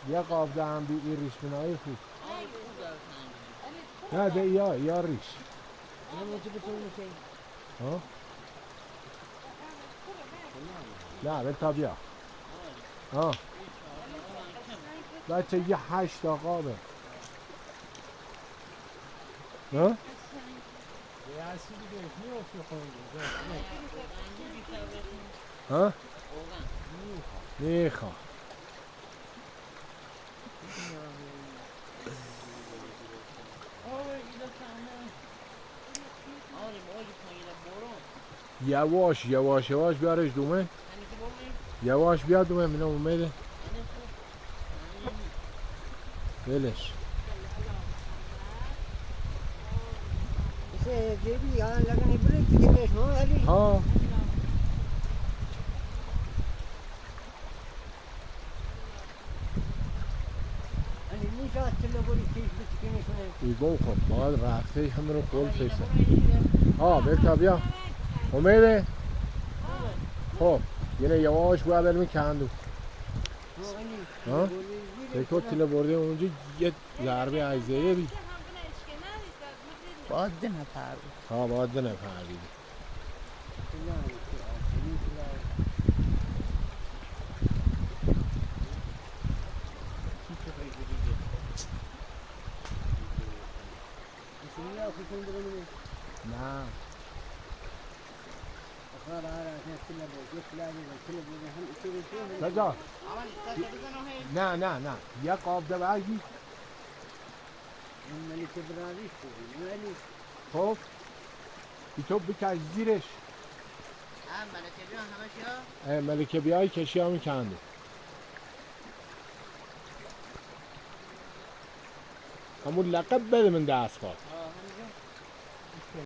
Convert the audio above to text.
یه قاب دهم بی ای ریش بینایی خوب نه ده یا ریش ها؟ نه به تا بیا ها بچه یه 8 قابه ها؟ ها؟ میخوا یواش یواش یواش بیارش دومه یواش بیا دومه منو اومده ولش ها ایگو خب باید رفته همه رو قول فیسه ها بلتا بیا اومده خب یه یواش باید برمی کندو ها دیگه تیله برده اونجا یه ضربه عیزه بی باید ده نفر بود. ها باید ده نفر بیدی نه سجاد نه نه نه یه قاب ده برگی خب ای تو بکش زیرش ملکه بیای کشی ها میکنده همون لقب بده من دست پاد